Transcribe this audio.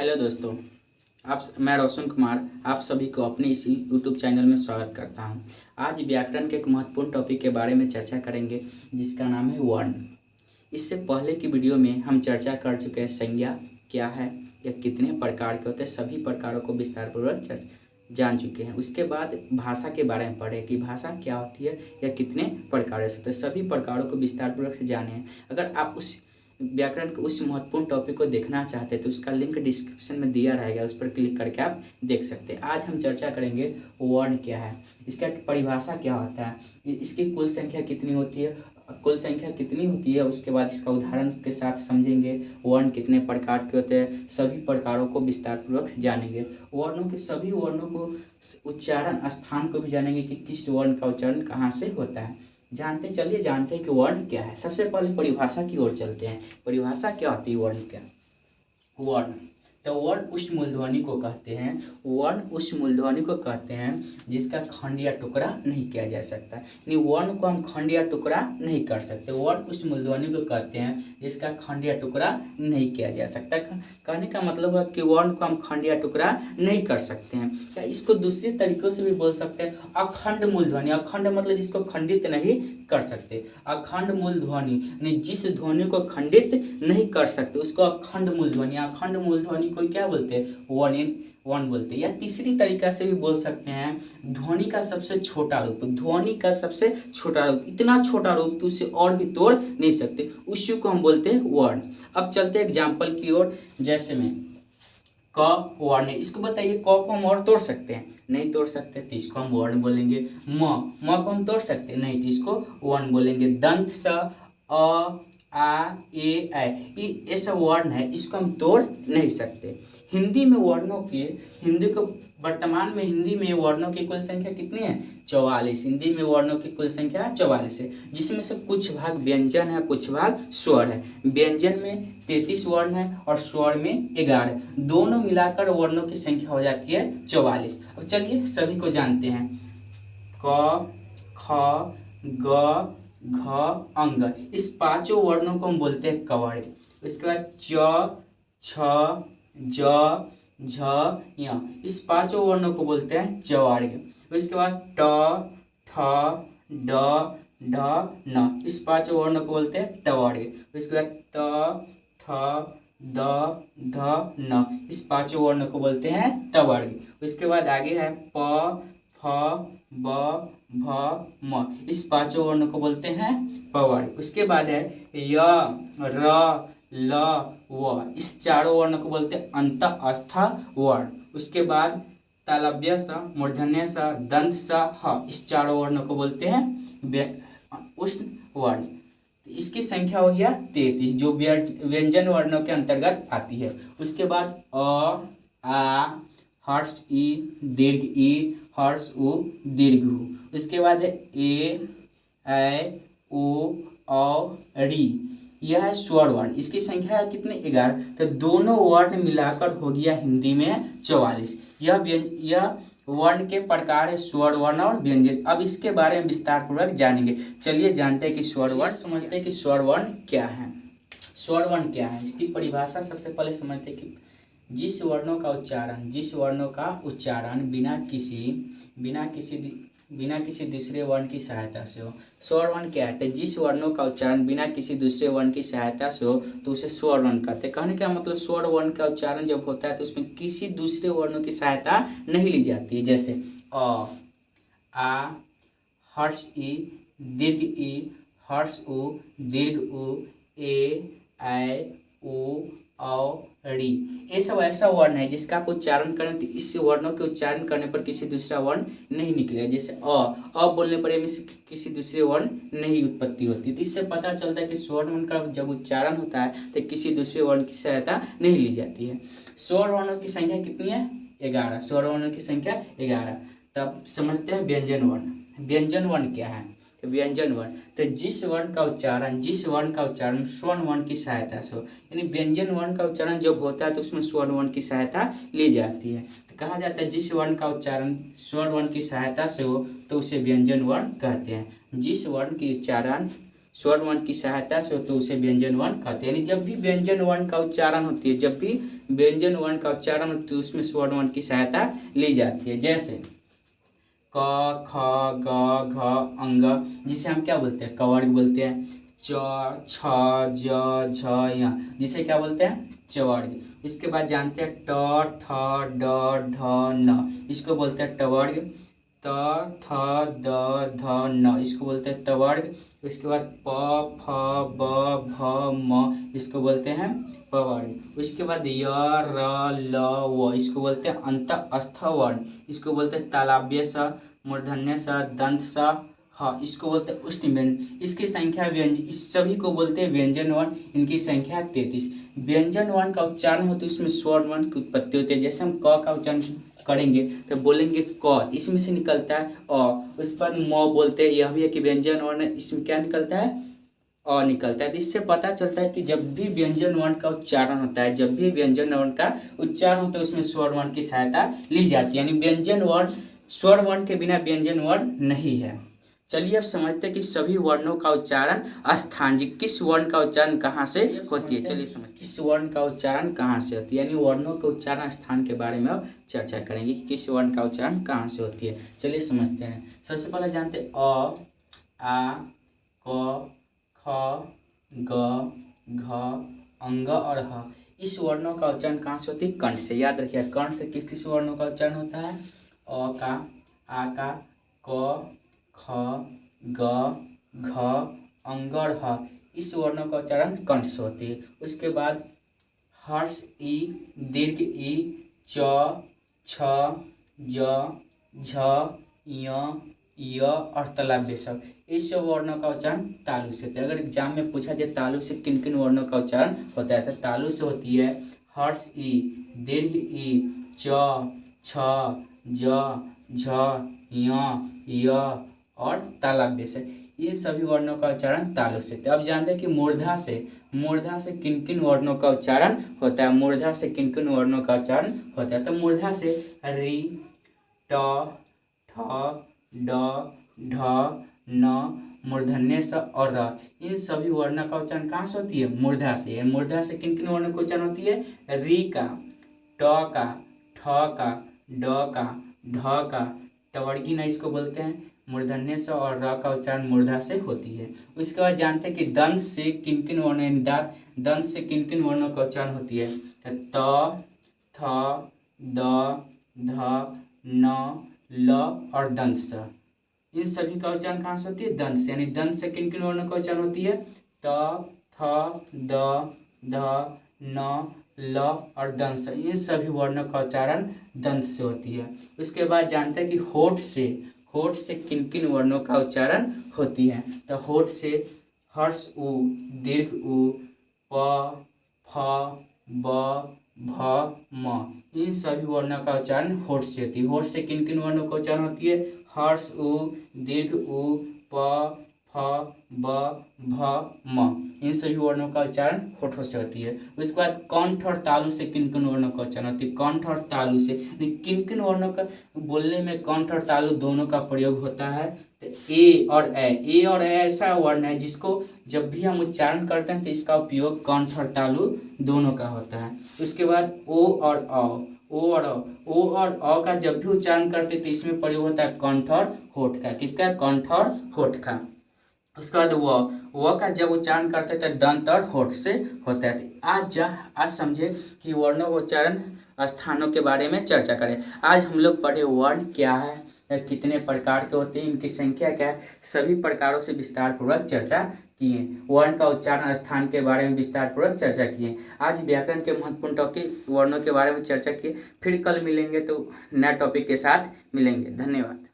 Hello दोस्तों। मैं रोशन कुमार आप सभी को अपने इस यूट्यूब चैनल में स्वागत करता हूं। आज व्याकरण के एक महत्वपूर्ण टॉपिक के बारे में चर्चा करेंगे जिसका नाम है वर्ण। इससे पहले की वीडियो में हम चर्चा कर चुके हैं संज्ञा क्या है या कितने प्रकार के होते हैं, सभी प्रकारों को विस्तारपूर्वक जान चुके हैं। उसके बाद भाषा के बारे में पढ़े कि भाषा क्या होती है या कितने प्रकार से होते हैं, सभी प्रकारों को विस्तारपूर्वक से जाने हैं। अगर आप उस व्याकरण के उस महत्वपूर्ण टॉपिक को देखना चाहते हैं तो उसका लिंक डिस्क्रिप्शन में दिया रहेगा, उस पर क्लिक करके आप देख सकते हैं। आज हम चर्चा करेंगे वर्ण क्या है, इसका परिभाषा क्या होता है, इसकी कुल संख्या कितनी होती है, उसके बाद इसका उदाहरण के साथ समझेंगे। वर्ण कितने प्रकार के होते हैं, सभी प्रकारों को विस्तारपूर्वक जानेंगे। वर्णों के सभी वर्णों को उच्चारण स्थान को भी जानेंगे कि किस वर्ण का उच्चारण कहाँ से होता है। चलिए जानते हैं कि वर्ण क्या है। सबसे पहले परिभाषा की ओर चलते हैं। परिभाषा क्या होती है वर्ण क्या? वर्ण तो वर्ण उस मूलध्वनि को कहते हैं, वर्ण उस मूलध्वनि को कहते हैं जिसका खंड या टुकड़ा नहीं किया जा सकता। यानी वर्ण को हम खंड या टुकड़ा नहीं कर सकते। वर्ण उस मूलध्वनि को कहते हैं जिसका खंड या टुकड़ा नहीं किया जा सकता। कहने का मतलब है कि वर्ण को हम खंड या टुकड़ा नहीं कर सकते हैं। या इसको दूसरे तरीकों से भी बोल सकते हैं अखंड मूलध्वनि। अखंड मतलब जिसको खंडित नहीं कर सकते। अखंड मूलध्वनि यानी जिस ध्वनि को खंडित नहीं कर सकते उसको अखंड मूलध्वनि। अखंड मूलध्वनि को क्या बोलते हैं? वर्ण बोलते हैं। या तीसरी तरीका से भी बोल सकते हैं ध्वनि का सबसे छोटा रूप। ध्वनि का सबसे छोटा रूप, इतना छोटा रूप कि उसे और भी तोड़ नहीं सकते, उसी को हम बोलते हैं वर्ण। अब चलते हैं एग्जाम्पल की ओर। जैसे में क वर्ण है, इसको बताइए क को हम और तोड़ सकते हैं? नहीं तोड़ सकते, तो इसको हम वर्ण बोलेंगे। म को हम तोड़ सकते हैं? नहीं, तो इसको वर्ण बोलेंगे। दंत स अ आ ए ऐ, ये ऐसा वर्ण है, इसको हम तोड़ नहीं सकते। हिंदी में वर्णों की वर्तमान में हिंदी में वर्णों की कुल संख्या कितनी है? 44। हिंदी में वर्णों की कुल संख्या 44 है, जिसमें से कुछ भाग व्यंजन है, कुछ भाग स्वर है। व्यंजन में 33 वर्ण है और स्वर में 11। दोनों मिलाकर वर्णों की संख्या हो जाती है 44। अब चलिए सभी को जानते हैं। क ख ग घ अंग, इस पांचों वर्णों को हम बोलते हैं कवर्ग। इसके बाद च छ ज झ य, इस पांचों वर्णों को बोलते हैं चवर्ग। इसके बाद ट ठ ड ढ न, इस पांचों वर्णों को बोलते हैं टवर्ग। इसके बाद त थ द ध न, इस पांचों वर्णों को बोलते हैं टवर्ग। इसके बाद आगे है प फ ब भ म, इस पांचों वर्णों को बोलते हैं पवर्ग। उसके बाद है य र ल व, इस चारों वर्णों को बोलते हैं अंतःस्थ वर्ण। उसके बाद तालव्य स, मूर्धन्य स, दंत स, ह, इस चारों वर्णों को बोलते हैं उष्ण वर्ण। इसकी संख्या हो गया 33 जो व्यंजन वर्णों के अंतर्गत आती है। उसके बाद अ आ हर्ष ई दीर्घ ई हर्ष उ दीर्घ उ। उसके बाद है ए ऐ ओ औ री, यह है स्वर वर्ण। इसकी संख्या है कितने? 11। तो दोनों वर्ण मिलाकर हो गया हिंदी में 44। यह वर्ण के प्रकार है स्वर वर्ण और व्यंजन। अब इसके बारे में विस्तार पूर्वक जानेंगे। चलिए जानते हैं कि स्वर वर्ण, समझते हैं कि स्वर वर्ण क्या है। स्वर वर्ण क्या है, इसकी परिभाषा सबसे पहले समझते हैं कि जिस वर्णों का उच्चारण बिना किसी दूसरे वर्ण की सहायता से हो। स्वर वर्ण क्या है? तो जिस वर्णों का उच्चारण बिना किसी दूसरे वर्ण की सहायता से हो तो उसे स्वर वर्ण कहते हैं। कहने का मतलब स्वर वर्ण का उच्चारण जब होता है तो उसमें किसी दूसरे वर्णों की सहायता नहीं ली जाती है। जैसे अ आ हर्ष ई दीर्घ ई हर्ष उ दीर्घ उ ए ऐ ओ औ री, ये सब ऐसा वर्ण है जिसका आप उच्चारण करें तो इस वर्णों के उच्चारण करने पर किसी दूसरा वर्ण नहीं निकलेगा। जैसे अ बोलने पर किसी दूसरे वर्ण नहीं उत्पत्ति होती। तो इससे पता चलता है कि स्वर वर्ण का जब उच्चारण होता है तो किसी दूसरे वर्ण की सहायता नहीं ली जाती है। स्वर वर्णों की संख्या कितनी है? 11। स्वर वर्णों की संख्या 11। तब समझते हैं व्यंजन वर्ण। व्यंजन वर्ण क्या है? व्यंजन वर्ण तो जिस वर्ण का उच्चारण स्वर्ण वर्ण की सहायता से हो। यानी व्यंजन वर्ण का उच्चारण जब होता है तो उसमें स्वर्ण वर्ण की सहायता ली जाती है। तो कहा जाता है जिस वर्ण का उच्चारण स्वर्ण वर्ण की सहायता से हो तो उसे व्यंजन वर्ण कहते हैं। जिस वर्ण की उच्चारण स्वर वर्ण की सहायता से तो उसे व्यंजन वर्ण कहते हैं। यानी जब भी व्यंजन वर्ण का उच्चारण होती है, जब भी व्यंजन वर्ण का उच्चारण होती है उसमें स्वर वर्ण की सहायता ली जाती है। जैसे क ख ग घ अंग, जिसे हम क्या बोलते हैं कवर्ग बोलते हैं। च छ ज झ य, जिसे क्या बोलते हैं चवर्ग। इसके बाद जानते हैं ट ठ ड ढ न, इसको बोलते हैं टवर्ग। त थ द ध न, इसको बोलते हैं तवर्ग। इसके बाद प फ ब भ म, इसको बोलते हैं पवर्ग। उसके बाद य र ल व, इसको बोलते हैं अंतःस्थ वर्ण, इसको बोलते हैं तालव्य स, मूर्धन्य स, दंत स, ह, इसको बोलते हैं उष्ण व्यंजन। इसकी संख्या व्यंजन, इस सभी को बोलते हैं व्यंजन वर्ण। इनकी संख्या 33। व्यंजन वर्ण का उच्चारण होता है उसमें स्वर वर्ण की उत्पत्ति होती है। जैसे हम क का उच्चारण करेंगे तो बोलेंगे क, इसमें से निकलता है अ। उस पर म बोलते हैं, यह भी एक व्यंजन वर्ण है, इसमें क्या निकलता है अ निकलता है। तो इससे पता चलता है कि जब भी व्यंजन वर्ण का उच्चारण होता है, जब भी व्यंजन वर्ण का उच्चारण होता है उसमें स्वर वर्ण की सहायता ली जाती है। यानी व्यंजन वर्ण, स्वर वर्ण के बिना व्यंजन वर्ण नहीं है। चलिए अब समझते हैं कि सभी वर्णों का उच्चारण स्थान जी, किस वर्ण का उच्चारण कहाँ से होती है। चलिए समझते किस वर्ण का उच्चारण कहाँ से होती है, यानी वर्णों के उच्चारण स्थान के बारे में अब चर्चा करेंगे कि किस वर्ण का उच्चारण कहाँ से होती है। चलिए समझते हैं। सबसे पहले जानते हैं अ, आ, क, ख, ग, घ, अंग और ह। इस वर्णों का उच्चारण कहाँ से होती है, कंठ से। याद रखिए कंठ से किस किस वर्णों का उच्चारण होता है, अ का, आ का, क, ख, ग, घ, अंग और ह। इस वर्णों का उच्चारण कंठ से होती है। उसके बाद हर्ष ई, दीर्घ ई, च, छ, ज, झ, य और तालव्य सब, इस सब वर्णों का उच्चारण तालु से होता है। अगर एग्जाम में पूछा जाए तालु से किन किन वर्णों का उच्चारण होता है, तो तालु से होती है हर्ष ई, दीर्घ ई, च, छ, ज, झ, य और तालव्य से, ये सभी वर्णों का उच्चारण तालु से। अब जानते हैं कि मूर्धा से किन किन वर्णों का उच्चारण होता है। मूर्धा से किन किन वर्णों का उच्चारण होता है, तो मूर्धा से री, ट, ठ, ड, ढ, न, मूर्धन्य स और र, इन सभी वर्णों का उच्चारण कहाँ से होती है, मूर्धा से। मूर्धा से किन किन वर्णों का उच्चारण होती है, री का, ट का, ठ का, ड का, ढ का, टवर्गी न इसको बोलते हैं, मूर्धन्य से और र का उच्चारण मूर्धा से होती है। उसके बाद जानते हैं कि दंत से किन किन वर्णों, दंत से किन किन वर्णों का उच्चारण होती है, त, थ, द, ध, न, ल और दंत से, इन सभी का उच्चारण कहाँ से होती है, दंत से। यानी दंत से किन किन वर्णों का उच्चारण होती है, त, थ, द, ध, न, ल और दंत से, इन सभी वर्णों का उच्चारण दंत से होती है। उसके बाद जानते हैं कि होठ से किन किन वर्णों का उच्चारण होती है, तो होठ से हर्ष उ, दीर्घ उ, प, फ, ब, भ, म, इन सभी वर्णों का उच्चारण होठ से होती है। होठ से किन किन वर्णों का उच्चारण होती है, हर्ष उ, दीर्घ उ, प, फ, ब, भ, म, इन सभी वर्णों का उच्चारण होठों से होती है। उसके बाद कंठ और तालु से किन किन वर्णों का उच्चारण होती है, कंठ और तालु से किन किन वर्णों का बोलने में कंठ और तालु दोनों का प्रयोग होता है, तो ए और ए ऐसा वर्ण है जिसको जब भी हम उच्चारण करते हैं तो इसका उपयोग कंठ और तालु दोनों का होता है। उसके बाद ओ और अ का जब भी उच्चारण करते हैं तो इसमें प्रयोग होता है कंठ और होठ का। किसका, कंठ और होठ का। उसके बाद व का जब उच्चारण करते हैं तो दंत और होठ से होता है। आज समझे कि वर्णों का उच्चारण स्थानों के बारे में चर्चा करें। आज हम लोग पढ़े वर्ण क्या है, कितने प्रकार के होते हैं, इनकी संख्या क्या है, सभी प्रकारों से विस्तार पूर्वक चर्चा किए। वर्ण का उच्चारण स्थान के बारे में विस्तार पूर्वक चर्चा किए। आज व्याकरण के महत्वपूर्ण टॉपिक वर्णों के बारे में चर्चा किए। फिर कल मिलेंगे तो नए टॉपिक के साथ मिलेंगे। धन्यवाद।